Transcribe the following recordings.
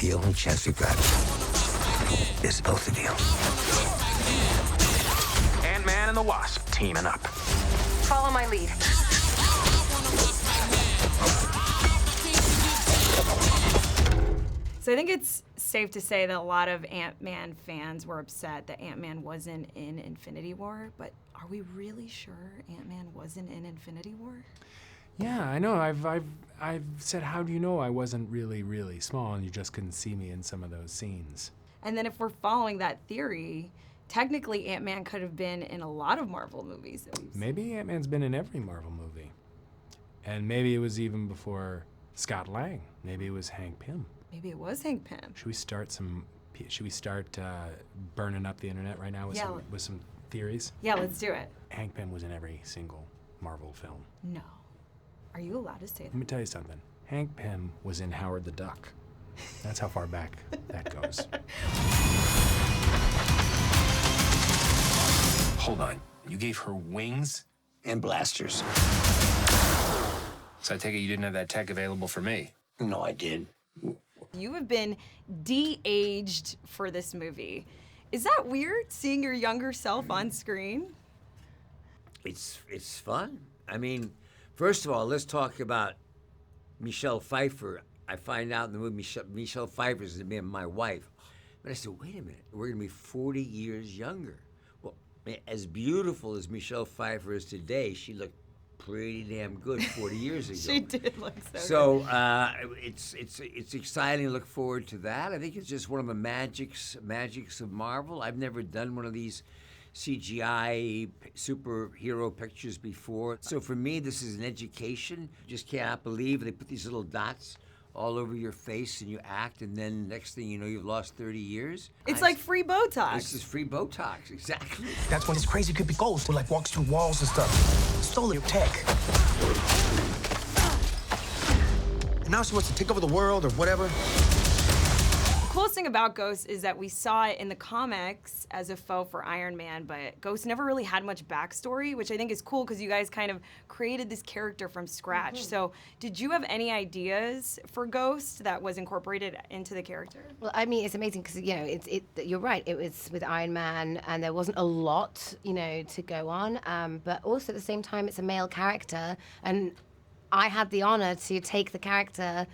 The only chance we've got is both of you. Ant-Man and the Wasp teaming up. Follow my lead. So I think it's safe to say that a lot of Ant-Man fans were upset that Ant-Man wasn't in Infinity War, but are we really sure Ant-Man wasn't in Infinity War? Yeah, I know. I've said, how do you know I wasn't really small and you just couldn't see me in some of those scenes? And then if we're following that theory, technically Ant-Man could have been in a lot of Marvel movies that we've seen. Maybe Ant-Man's been in every Marvel movie. And maybe it was even before Scott Lang. Maybe it was Hank Pym. Maybe it was Hank Pym. Should we start burning up the internet right now with some theories? Yeah, let's do it. Hank Pym was in every single Marvel film. No. Are you allowed to say Let that? me tell you something. Hank Pym was in Howard the Duck. That's how far back that goes. Hold on. You gave her wings? And blasters. So I take it you didn't have that tech available for me? No, I did. You have been de-aged for this movie. Is that weird, seeing your younger self on screen? It's fun. I mean, first of all, let's talk about Michelle Pfeiffer. I find out in the movie Michelle Pfeiffer is my wife. But I said, wait a minute, we're gonna be 40 years younger. Well, as beautiful as Michelle Pfeiffer is today, she looked pretty damn good 40 years ago. She did look so So good. it's exciting to look forward to that. I think it's just one of the magics of Marvel. I've never done one of these CGI superhero pictures before. So for me, this is an education. Just cannot believe they put these little dots all over your face and you act, and then next thing you know, you've lost 30 years. It's like free Botox. This is free Botox, exactly. That's when this crazy creepy ghost who like walks through walls and stuff. Stole your tech. And now she wants to take over the world or whatever. The coolest thing about Ghost is that we saw it in the comics as a foe for Iron Man, but Ghost never really had much backstory, which I think is cool because you guys kind of created this character from scratch. So did you have any ideas for Ghost that was incorporated into the character? Well, I mean, it's amazing because, you know, you're right. It was with Iron Man, and there wasn't a lot, you know, to go on. But also at the same time, it's a male character, and I had the honor to take the character,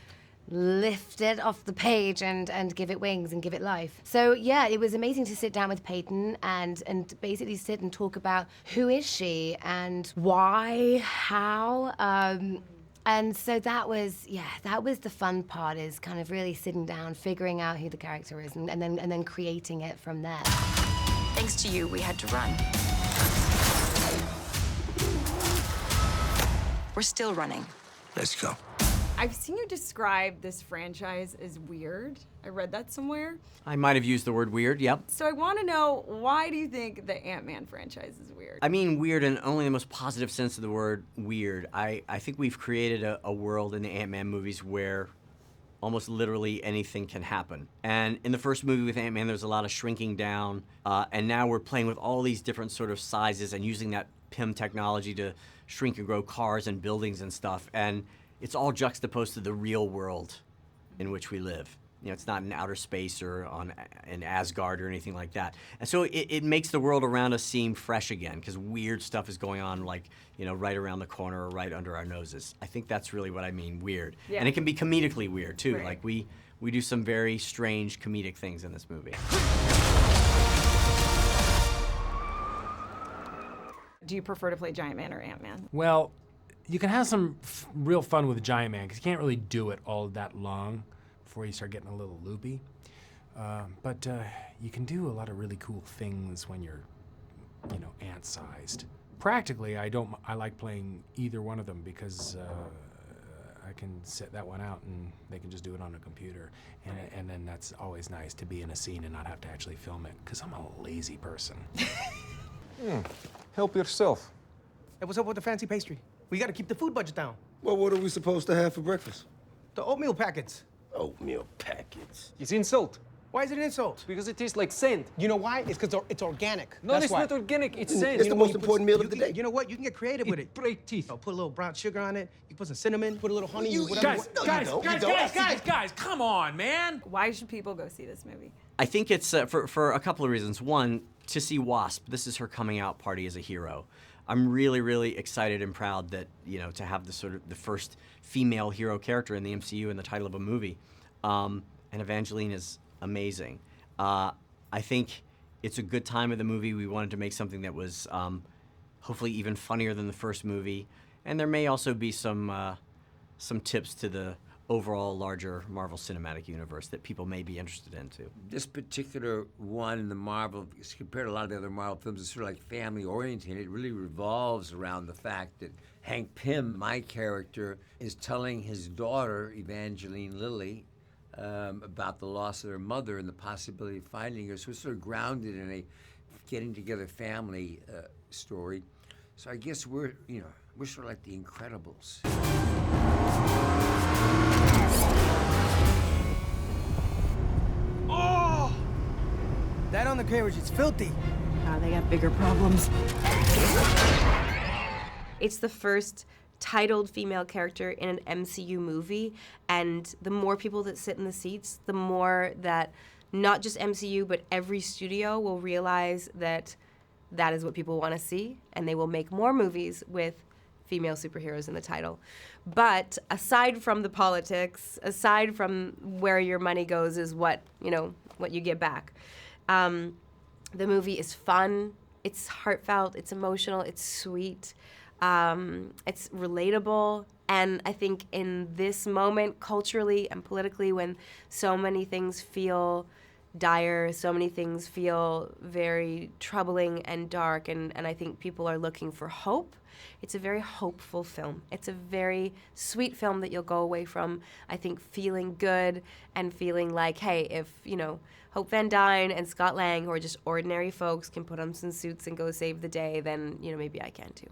lift it off the page and give it wings and give it life. So yeah, it was amazing to sit down with Peyton and basically sit and talk about who is she and why, how, and so that was the fun part, is kind of really sitting down, figuring out who the character is and then creating it from there. Thanks to you, we had to run. We're still running. Let's go. I've seen you describe this franchise as weird. I read that somewhere. I might have used the word weird, yep. So I want to know, why do you think the Ant-Man franchise is weird? I mean weird in only the most positive sense of the word weird. I think we've created a world in the Ant-Man movies where almost literally anything can happen. And in the first movie with Ant-Man, there's a lot of shrinking down, and now we're playing with all these different sort of sizes and using that Pym technology to shrink and grow cars and buildings and stuff. And it's all juxtaposed to the real world in which we live. You know, it's not in outer space or in Asgard or anything like that. And so it makes the world around us seem fresh again, because weird stuff is going on, like, you know, right around the corner or right under our noses. I think that's really what I mean, weird. Yeah. And it can be comedically weird, too. Right. Like, we do some very strange comedic things in this movie. Do you prefer to play Giant Man or Ant-Man? Well, you can have some real fun with Giant Man, because you can't really do it all that long before you start getting a little loopy. But you can do a lot of really cool things when you're, you know, ant-sized. Practically, I like playing either one of them, because I can set that one out and they can just do it on a computer. And then that's always nice, to be in a scene and not have to actually film it, because I'm a lazy person. Help yourself. Hey, what's up with the fancy pastry? We gotta keep the food budget down. Well, what are we supposed to have for breakfast? The oatmeal packets. Oatmeal packets. You seen salt? Why is it an insult? Because it tastes like sand. You know why? It's because it's organic. No, That's it's why. not organic. It's sand. It's the most important meal of the day. You know what? You can get creative with it. Break teeth. Put a little brown sugar on it. You put some cinnamon. Put a little honey. Guys, come on, man. Why should people go see this movie? I think it's for a couple of reasons. One, to see Wasp. This is her coming out party as a hero. I'm really, really excited and proud that, you know, to have the first female hero character in the MCU in the title of a movie. And Evangeline is amazing. I think it's a good time of the movie. We wanted to make something that was hopefully even funnier than the first movie. And there may also be some tips to the overall larger Marvel Cinematic Universe that people may be interested in too. This particular one in the Marvel, compared to a lot of the other Marvel films, is sort of like family-oriented. It really revolves around the fact that Hank Pym, my character, is telling his daughter, Evageline Lilly, about the loss of her mother and the possibility of finding her. So it's sort of grounded in a getting together family story. So I guess we're sort of like the Incredibles. Oh! That on the carriage is filthy. They got bigger problems. It's the first titled female character in an MCU movie, and the more people that sit in the seats, the more that not just MCU, but every studio will realize that that is what people want to see, and they will make more movies with female superheroes in the title. But aside from the politics, aside from where your money goes is what you get back. The movie is fun, it's heartfelt, it's emotional, it's sweet, it's relatable, and I think in this moment, culturally and politically, when so many things feel dire, so many things feel very troubling and dark, and I think people are looking for hope. It's a very hopeful film. It's a very sweet film that you'll go away from, I think, feeling good and feeling like, hey, if, Hope Van Dyne and Scott Lang, who are just ordinary folks, can put on some suits and go save the day, then, maybe I can too.